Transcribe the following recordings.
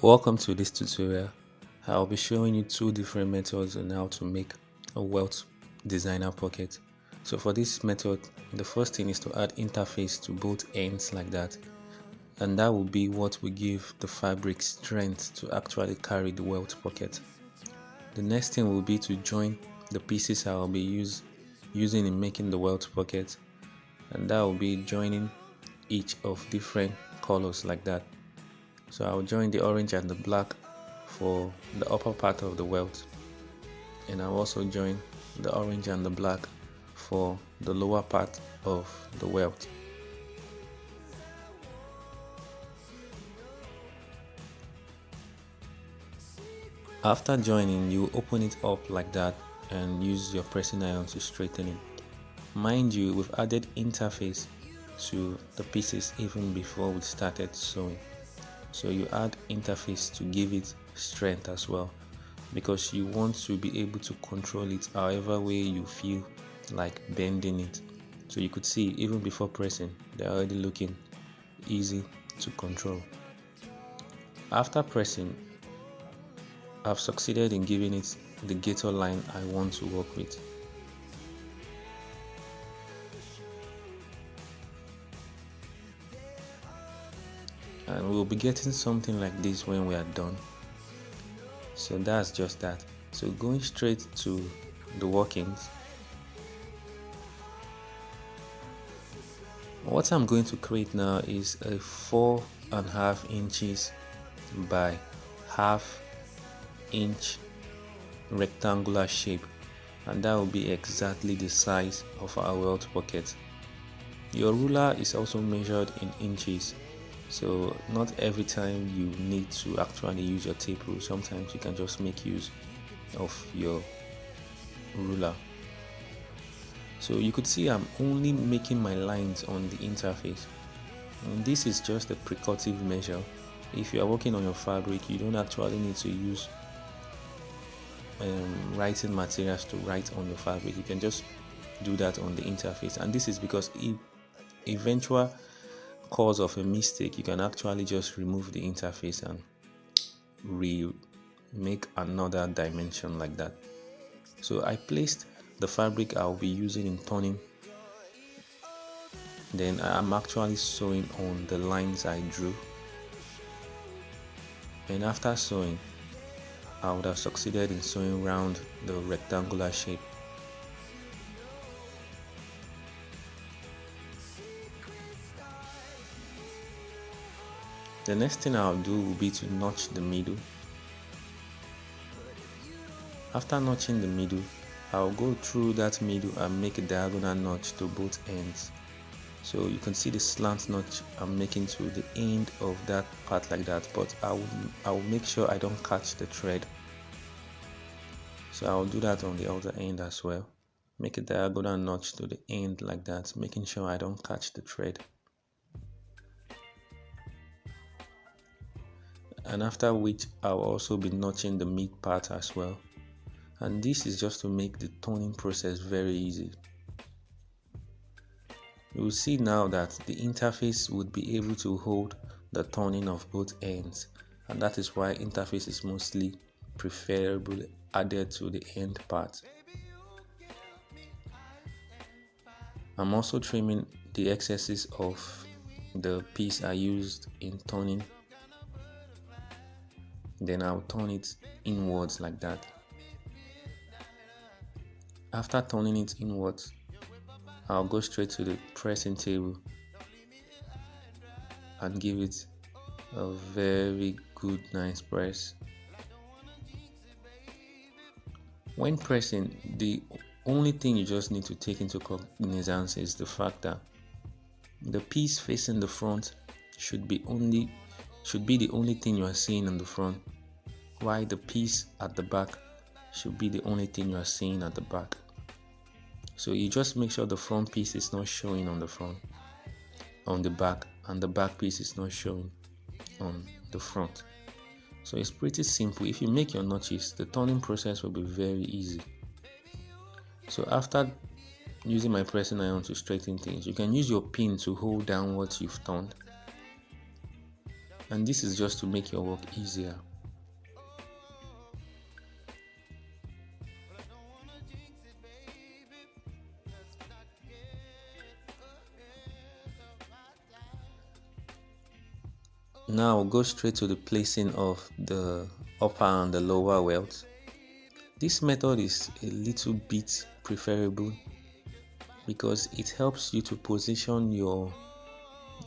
Welcome to this tutorial. I'll be showing you two different methods on how to make a Welt designer pocket. So for this method, the first thing is to add interface to both ends like that, and that will be what will give the fabric strength to actually carry the Welt pocket. The next thing will be to join the pieces I'll be using in making the Welt pocket, and that will be joining each of different colors like that. So I'll join the orange and the black for the upper part of the welt, and I'll also join the orange and the black for the lower part of the welt. After joining, you open it up like that and use your pressing iron to straighten it. Mind you, we've added interface to the pieces even before we started sewing. So you add interface to give it strength as well, because you want to be able to control it however way you feel like bending it. So you could see even before pressing, they're already looking easy to control. After pressing, I've succeeded in giving it the gator line I want to work with. And we'll be getting something like this when we are done. So that's just that. So going straight to the workings, what I'm going to create now is a 4.5 inches by half inch rectangular shape, and that will be exactly the size of our welt pocket. Your ruler is also measured in inches, so not every time you need to actually use your tape rule. Sometimes you can just make use of your ruler. So you could see I'm only making my lines on the interface, and this is just a precautive measure. If you are working on your fabric, you don't actually need to use writing materials to write on your fabric. You can just do that on the interface, and this is because if eventual cause of a mistake, you can actually just remove the interface and make another dimension like that. So I placed the fabric I'll be using in turning, then I'm actually sewing on the lines I drew, and after sewing, I would have succeeded in sewing around the rectangular shape. The next thing I'll do will be to notch the middle. After notching the middle, I'll go through that middle and make a diagonal notch to both ends. So you can see the slant notch I'm making to the end of that part like that, but I will make sure I don't catch the thread. So I'll do that on the other end as well. Make a diagonal notch to the end like that, making sure I don't catch the thread. And after which, I'll also be notching the mid part as well. And this is just to make the turning process very easy. You will see now that the interface would be able to hold the turning of both ends, and that is why interface is mostly preferable added to the end part. I'm also trimming the excesses of the piece I used in turning, then I'll turn it inwards like that. After turning it inwards, I'll go straight to the pressing table and give it a very good nice press. When pressing, the only thing you just need to take into cognizance is the fact that the piece facing the front should be the only thing you are seeing in the front, while the piece at the back should be the only thing you are seeing at the back. So you just make sure the front piece is not showing on the back, and the back piece is not showing on the front. So it's pretty simple. If you make your notches, the turning process will be very easy. So after using my pressing iron to straighten things, you can use your pin to hold down what you've turned. And this is just to make your work easier. Now go straight to the placing of the upper and the lower welt. This method is a little bit preferable because it helps you to position your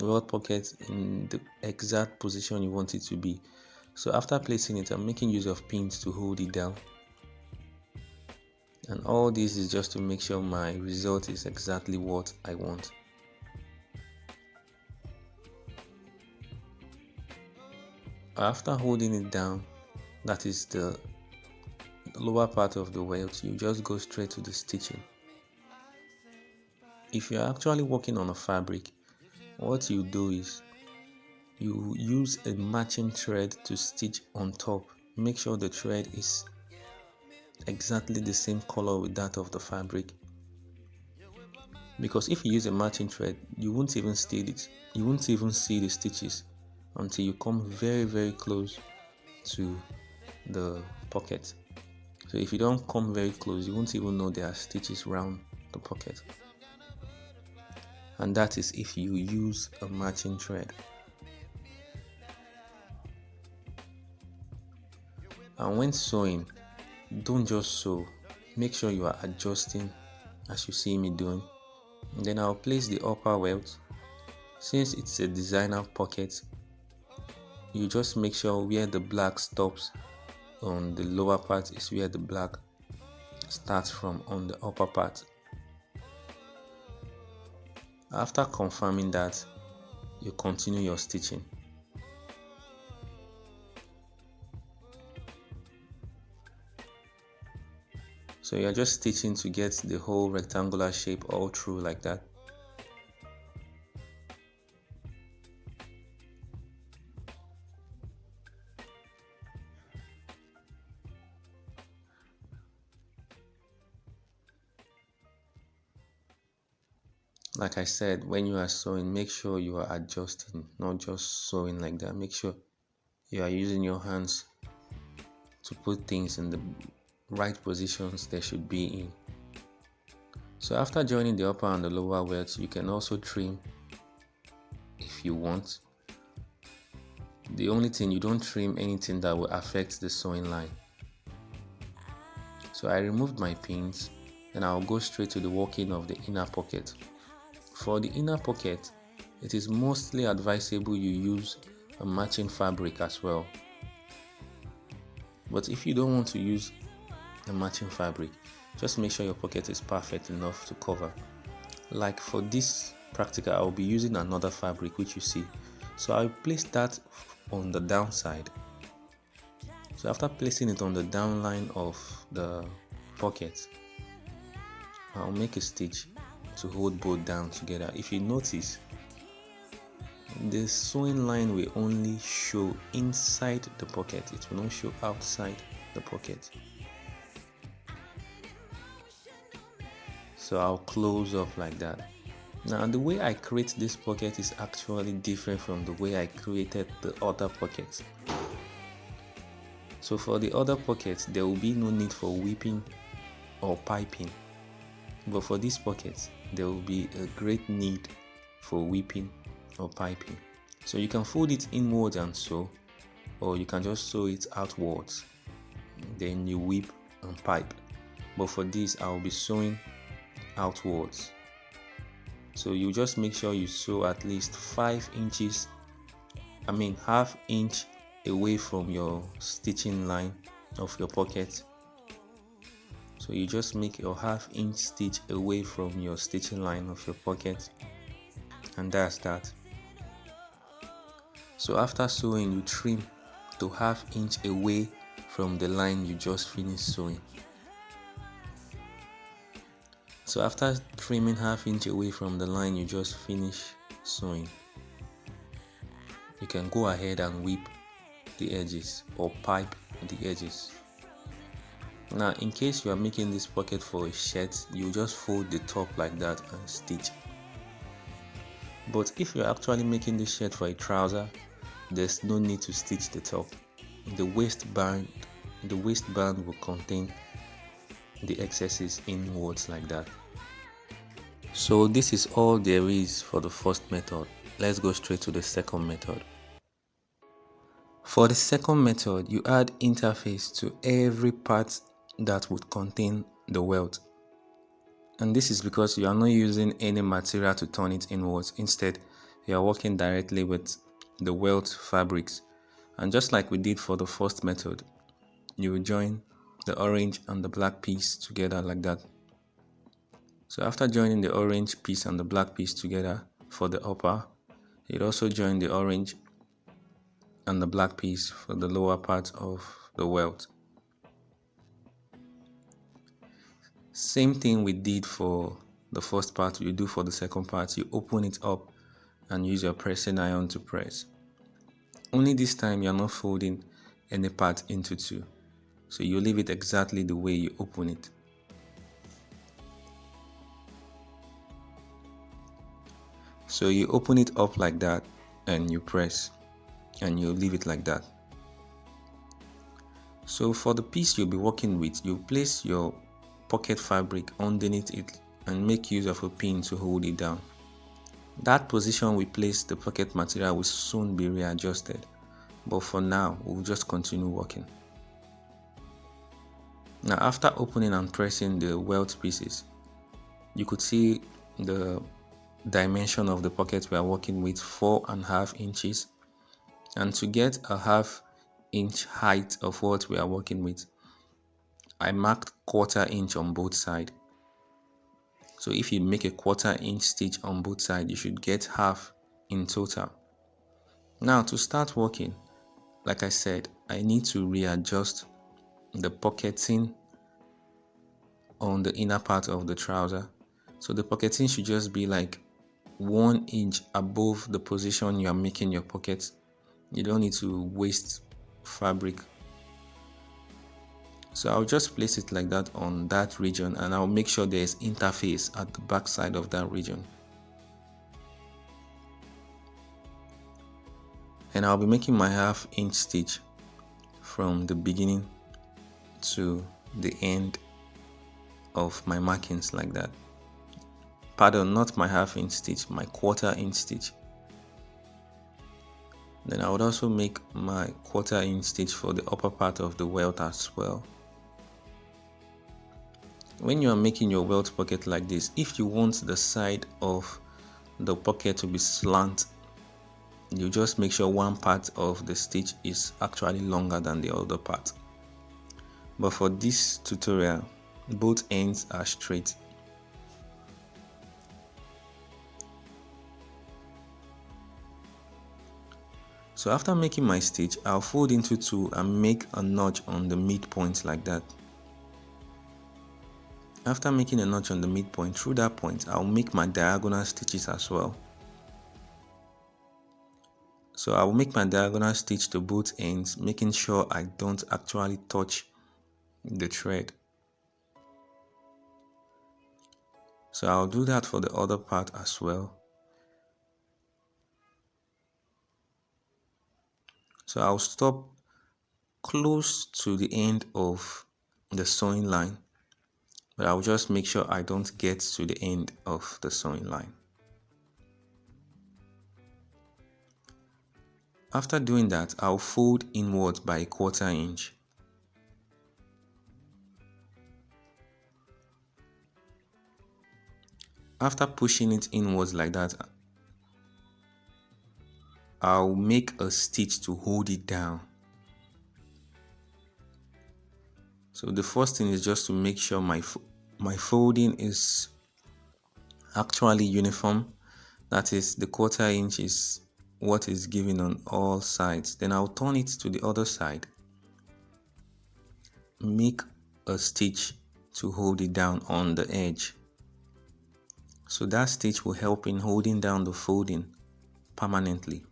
welt pocket in the exact position you want it to be. So after placing it, I'm making use of pins to hold it down. And all this is just to make sure my result is exactly what I want. After holding it down, that is the lower part of the welt, you just go straight to the stitching. If you're actually working on a fabric, what you do is you use a matching thread to stitch on top. Make sure the thread is exactly the same color with that of the fabric, because if you use a matching thread, you won't even see the stitches until you come very close to the pocket. So if you don't come very close, you won't even know there are stitches around the pocket. And that is if you use a matching thread. And when sewing, don't just sew. Make sure you are adjusting as you see me doing. And then I'll place the upper welt. Since it's a designer pocket, you just make sure where the black stops on the lower part is where the black starts from on the upper part. After confirming that, you continue your stitching. So you're just stitching to get the whole rectangular shape all through like that. Like I said, when you are sewing, make sure you are adjusting, not just sewing like that. Make sure you are using your hands to put things in the right positions they should be in. So after joining the upper and the lower welts, you can also trim if you want. The only thing, you don't trim anything that will affect the sewing line. So I removed my pins, and I'll go straight to the working of the inner pocket. For the inner pocket, it is mostly advisable you use a matching fabric as well. But if you don't want to use a matching fabric, just make sure your pocket is perfect enough to cover. Like for this practical, I'll be using another fabric which you see. So I'll place that on the downside. So after placing it on the down line of the pocket, I'll make a stitch to hold both down together. If you notice, the sewing line will only show inside the pocket, it will not show outside the pocket. So I'll close up like that. Now the way I create this pocket is actually different from the way I created the other pockets. So for the other pockets, there will be no need for whipping or piping. But for this pocket, there will be a great need for whipping or piping. So you can fold it inwards and sew, or you can just sew it outwards. Then you whip and pipe. But for this, I'll be sewing outwards. So you just make sure you sew at least 5 inches, half inch away from your stitching line of your pocket. So you just make your half inch stitch away from your stitching line of your pocket, and that's that. So after sewing, you trim to half inch away from the line you just finished sewing. So after trimming half inch away from the line you just finished sewing, you can go ahead and whip the edges or pipe the edges. Now in case you are making this pocket for a shirt, you just fold the top like that and stitch. But if you're actually making this shirt for a trouser, there's no need to stitch the top. The waistband will contain the excesses inwards like that. So this is all there is for the first method. Let's go straight to the second method. For the second method, you add interface to every part that would contain the welt. And this is because you are not using any material to turn it inwards. Instead, you are working directly with the welt fabrics. And just like we did for the first method, you will join the orange and the black piece together like that. So after joining the orange piece and the black piece together for the upper, you'd also join the orange and the black piece for the lower part of the welt. Same thing we did for the first part, you do for the second part. You open it up and use your pressing iron to press. Only this time you're not folding any part into two, so you leave it exactly the way you open it. So you open it up like that and you press, and you leave it like that. So for the piece you'll be working with, you place your pocket fabric underneath it and make use of a pin to hold it down. That position we place the pocket material will soon be readjusted, but for now we'll just continue working. Now after opening and pressing the welt pieces, you could see the dimension of the pocket we are working with, 4.5 inches, and to get a 1/2 inch height of what we are working with, I marked 1/4 inch on both sides. So if you make a 1/4 inch stitch on both sides, you should get 1/2 in total. Now to start working, like I said, I need to readjust the pocketing on the inner part of the trouser. So the pocketing should just be like 1 inch above the position you are making your pocket. You don't need to waste fabric. So I'll just place it like that on that region, and I'll make sure there's interface at the back side of that region. And I'll be making my 1/2 inch stitch from the beginning to the end of my markings like that. Pardon, not my 1/2 inch stitch, my 1/4 inch stitch. Then I would also make my 1/4 inch stitch for the upper part of the welt as well. When you are making your welt pocket like this, if you want the side of the pocket to be slant, you just make sure one part of the stitch is actually longer than the other part. But for this tutorial, both ends are straight. So after making my stitch, I'll fold into two and make a notch on the midpoint like that. After making a notch on the midpoint, through that point, I'll make my diagonal stitches as well. So I'll make my diagonal stitch to both ends, making sure I don't actually touch the thread. So I'll do that for the other part as well. So I'll stop close to the end of the sewing line, but I'll just make sure I don't get to the end of the sewing line. After doing that, I'll fold inwards by 1/4 inch. After pushing it inwards like that, I'll make a stitch to hold it down. So the first thing is just to make sure my folding is actually uniform. That is, the 1/4 inch is what is given on all sides. Then I'll turn it to the other side, make a stitch to hold it down on the edge. So that stitch will help in holding down the folding permanently.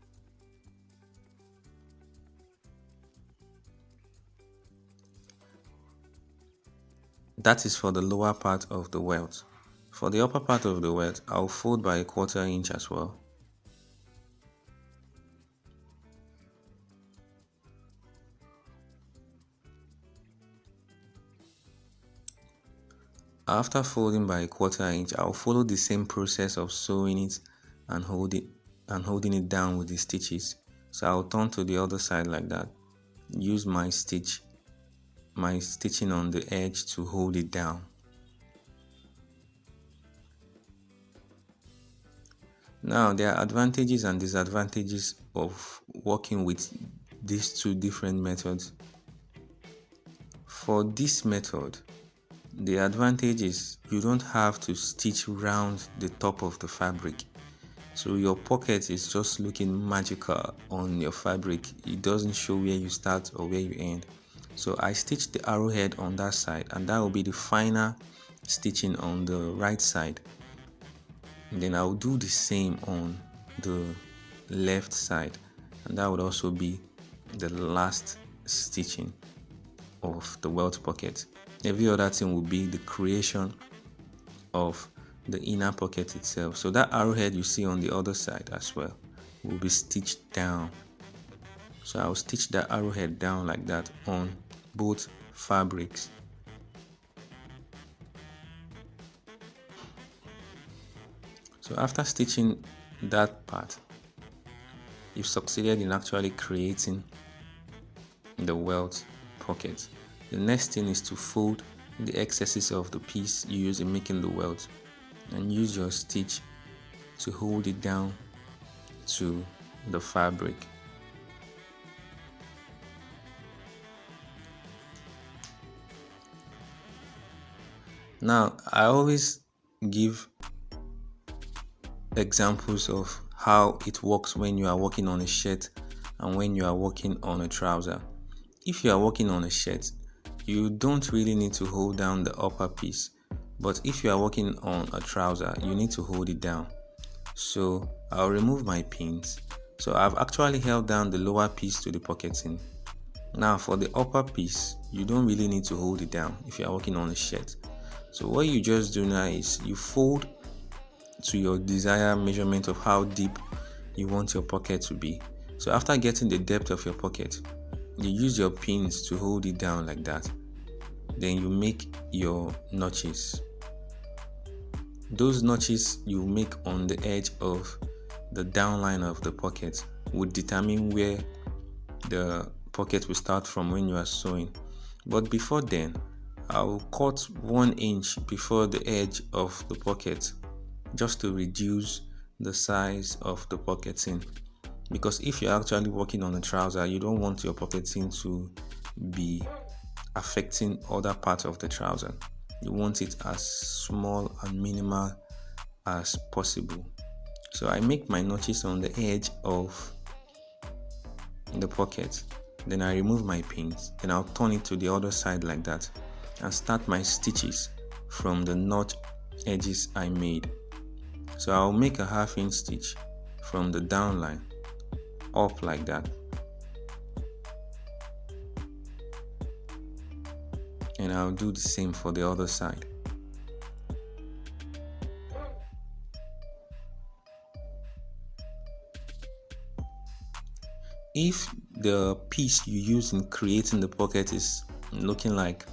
That is for the lower part of the welt. For the upper part of the welt, I'll fold by 1/4 inch as well. After folding by a 1/4 inch, I'll follow the same process of sewing it and holding it down with the stitches. So I'll turn to the other side like that. Use my stitching on the edge to hold it down. Now there are advantages and disadvantages of working with these two different methods. For this method, the advantage is you don't have to stitch round the top of the fabric. So your pocket is just looking magical on your fabric. It doesn't show where you start or where you end. So I stitched the arrowhead on that side, and that will be the final stitching on the right side. And then I'll do the same on the left side, and that would also be the last stitching of the welt pocket. Every other thing will be the creation of the inner pocket itself. So that arrowhead you see on the other side as well will be stitched down. So I'll stitch that arrowhead down like that on both fabrics. So after stitching that part, you've succeeded in actually creating the welt pocket. The next thing is to fold the excesses of the piece you use in making the welt and use your stitch to hold it down to the fabric. Now, I always give examples of how it works when you are working on a shirt and when you are working on a trouser. If you are working on a shirt, you don't really need to hold down the upper piece, but if you are working on a trouser, you need to hold it down. So I'll remove my pins. So I've actually held down the lower piece to the pocketing. Now for the upper piece, you don't really need to hold it down if you are working on a shirt. So what you just do now is you fold to your desired measurement of how deep you want your pocket to be. So after getting the depth of your pocket, you use your pins to hold it down like that. Then you make your notches. Those notches you make on the edge of the downline of the pocket would determine where the pocket will start from when you are sewing. But before then, I will cut 1 inch before the edge of the pocket just to reduce the size of the pocketing. Because if you're actually working on a trouser, you don't want your pocketing to be affecting other parts of the trouser. You want it as small and minimal as possible. So I make my notches on the edge of the pocket. Then I remove my pins. Then I'll turn it to the other side like that and start my stitches from the notch edges I made. So I'll make a 1/2 inch stitch from the downline up like that. And I'll do the same for the other side. If the piece you use in creating the pocket is looking like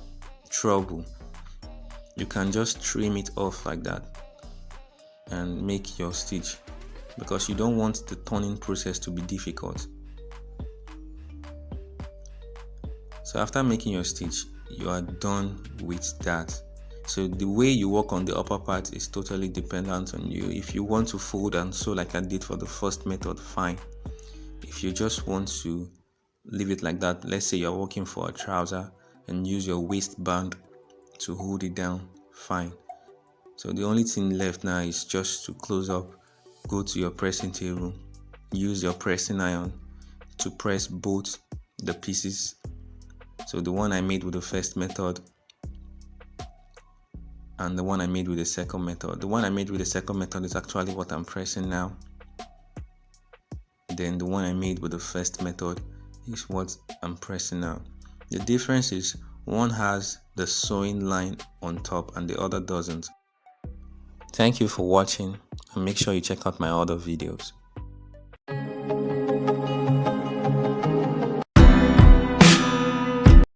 trouble, you can just trim it off like that and make your stitch, because you don't want the turning process to be difficult. So after making your stitch, you are done with that. So the way you work on the upper part is totally dependent on you. If you want to fold and sew like I did for the first method, fine. If you just want to leave it like that, let's say you're working for a trouser and use your waistband to hold it down, fine. So the only thing left now is just to close up, go to your pressing table, use your pressing iron to press both the pieces. So the one I made with the first method and the one I made with the second method. The one I made with the second method is actually what I'm pressing now. Then the one I made with the first method is what I'm pressing now. The difference is one has the sewing line on top and the other doesn't. Thank you for watching, and make sure you check out my other videos.